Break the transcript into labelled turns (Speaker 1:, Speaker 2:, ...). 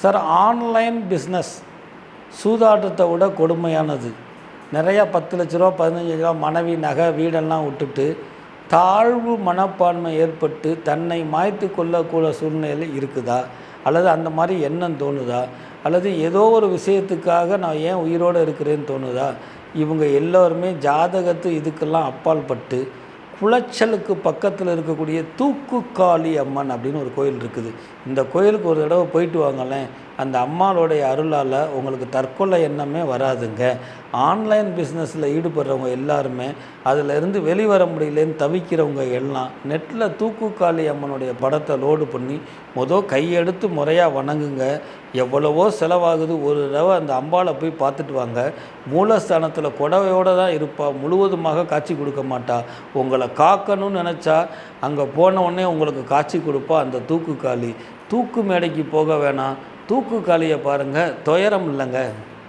Speaker 1: Sir, online business சூதாட்டத்தை விட கொடுமையானது. நிறையா 10 லட்ச ரூபா 15 லட்ச ரூபா மனைவி நகை வீடெல்லாம் விட்டுட்டு தாழ்வு மனப்பான்மை ஏற்பட்டு தன்னை மாய்த்து கொள்ளக்கூட சூழ்நிலை இருக்குதா? அல்லது அந்த மாதிரி எண்ணம் தோணுதா? அல்லது ஏதோ ஒரு விஷயத்துக்காக நான் ஏன் உயிரோடு இருக்கிறேன்னு தோணுதா? இவங்க எல்லோருமே ஜாதகத்து இதுக்கெல்லாம் அப்பால் பட்டு குளச்சலுக்கு பக்கத்தில் இருக்கக்கூடிய தூக்குக்காளி அம்மன் அப்படின்னு ஒரு கோயில் இருக்குது. இந்த கோயிலுக்கு ஒரு தடவை போயிட்டு வாங்களேன். அந்த அம்மாளுடைய அருளால் உங்களுக்கு தற்கொலை எண்ணமே வராதுங்க. ஆன்லைன் பிஸ்னஸில் ஈடுபடுறவங்க எல்லாருமே அதிலிருந்து வெளிவர முடியலன்னு தவிக்கிறவங்க எல்லாம் நெட்டில் தூக்குக்காளி அம்மனுடைய படத்தை லோடு பண்ணி கையெடுத்து முறையாக வணங்குங்க. எவ்வளவோ செலவாகுது. ஒரு தடவை அந்த அம்பாளை போய் பார்த்துட்டு வாங்க. மூலஸ்தானத்தில் புடவையோடு தான் இருப்பா, முழுவதுமாக காட்சி கொடுக்க மாட்டா. உங்களை காக்கணும்னு நினச்சா அங்கே போன உடனே உங்களுக்கு காட்சி கொடுப்பா அந்த தூக்குக்காளி. தூக்கு மேடைக்கு போக வேணாம், தூக்குக்காளியை பாருங்கள், துயரம் இல்லைங்க.